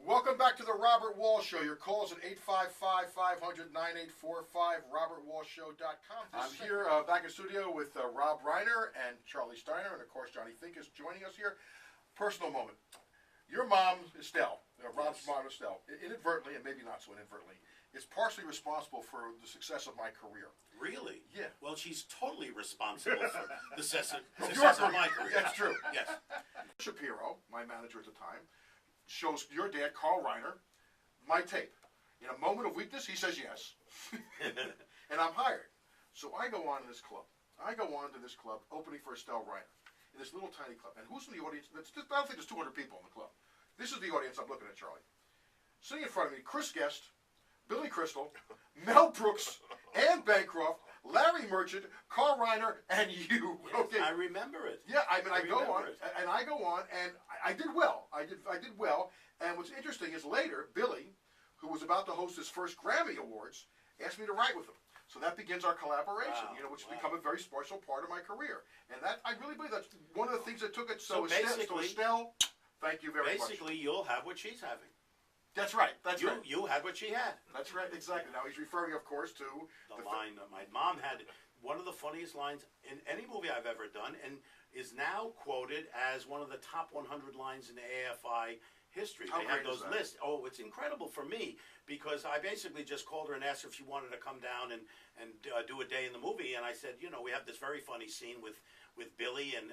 Welcome back to the Robert Wall Show. Your calls at 855-500-9845, robertwallshow.com. I'm here back in studio with Rob Reiner and Charlie Steiner, and of course Johnny Fink is joining us here. Personal moment. Your mom, Estelle, Rob's mom, Estelle, inadvertently, and maybe not so inadvertently, is partially responsible for the success of my career. Really? Yeah. Well, she's totally responsible for the success of my career. That's true. Yes. Shapiro, my manager at the time, shows your dad, Carl Reiner, my tape. In a moment of weakness, he says yes. And I'm hired. So I go on to this club. Opening for Estelle Reiner in this little tiny club. And who's in the audience? I don't think there's 200 people in the club. This is the audience I'm looking at, Charlie. Sitting in front of me, Chris Guest, Billy Crystal, Mel Brooks, Ann Bancroft, Larry Merchant, Carl Reiner, and you. Yes, okay. I remember it. Yeah, I go on, and I did well. I did well. And what's interesting is later, Billy, who was about to host his first Grammy Awards, asked me to write with him. So that begins our collaboration, which has become a very special part of my career. And that, I really believe that's one of the things that took it. So Estelle, thank you very much. Basically, you'll have what she's having. That's right. You had what she had. That's right. Exactly. Now he's referring, of course, to the line that my mom had. One of the funniest lines in any movie I've ever done, and is now quoted as one of the top 100 lines in the AFI history. They have those lists. Oh, it's incredible for me because I basically just called her and asked her if she wanted to come down and do a day in the movie. And I said, we have this very funny scene with Billy and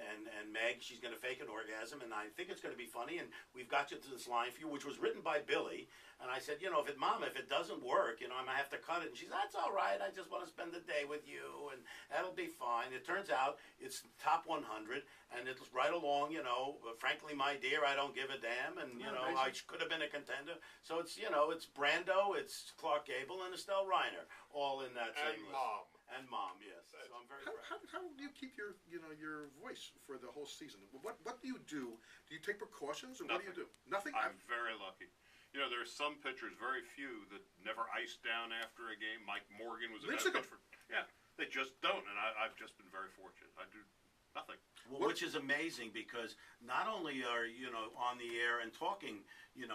Meg. She's going to fake an orgasm, and I think it's going to be funny. And we've got you to this line for you, which was written by Billy. And I said, if it doesn't work, I might have to cut it. And she said, that's all right. I just want to spend the day with you, and that'll be fine. It turns out it's top 100, and it's right along, frankly, my dear, I don't give a damn. And, I could have been a contender. So it's, it's Brando, it's Clark Gable, and Estelle Reiner, all in that same list. And mom, yes. So I'm very proud. How do you keep your voice for the whole season? What do you do? Do you take precautions, or what do you do? Nothing. I'm very lucky. There's some pitchers, very few, that never iced down after a game. Mike Morgan was a pitcher. Yeah, they just don't, and I've just been very fortunate. I do nothing. Well, which is amazing because not only are on the air and talking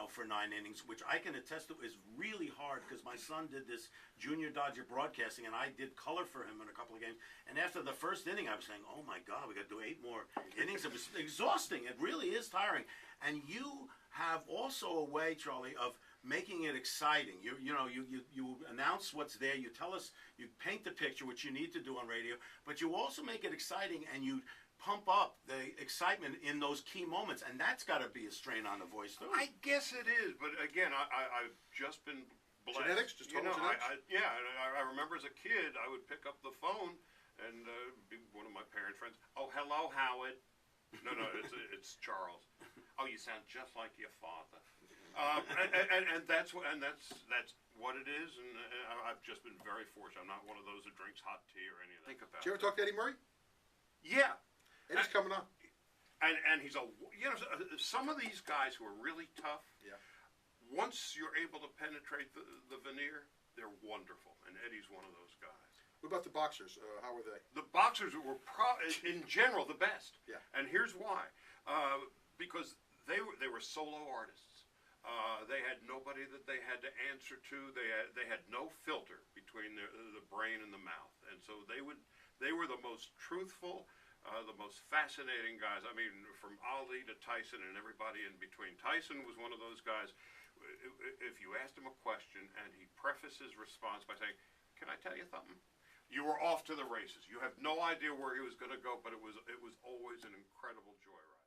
for 9 innings, which I can attest to is really hard because my son did this junior Dodger broadcasting and I did color for him in a couple of games. And after the first inning, I was saying, "Oh my God, we got to do 8 more innings." It was exhausting. It really is tiring. And you have also a way, Charlie, of making it exciting. You announce what's there. You tell us. You paint the picture, which you need to do on radio. But you also make it exciting, and you pump up the excitement in those key moments, and that's got to be a strain on the voice too. I guess it is, but again, I've just been blessed. Genetics, just total genetics. I remember as a kid, I would pick up the phone and be one of my parents' friends. Oh, hello, Howard. No, it's Charles. Oh, you sound just like your father. And that's what it is, and I've just been very fortunate. I'm not one of those that drinks hot tea or any of that. Think about. Did you ever talk to Eddie Murray? Yeah. Eddie's coming on. And he's some of these guys who are really tough. Yeah. Once you're able to penetrate the veneer, they're wonderful. And Eddie's one of those guys. What about the boxers? How were they? The boxers were in general the best. Yeah. And here's why. Because they were solo artists. They had nobody that they had to answer to. They had no filter between the brain and the mouth, and so they were the most truthful, the most fascinating guys. I mean, from Ali to Tyson and everybody in between. Tyson was one of those guys. If you asked him a question and he prefaced his response by saying, "Can I tell you something?" You were off to the races. You have no idea where he was going to go, but it was always an incredible joyride.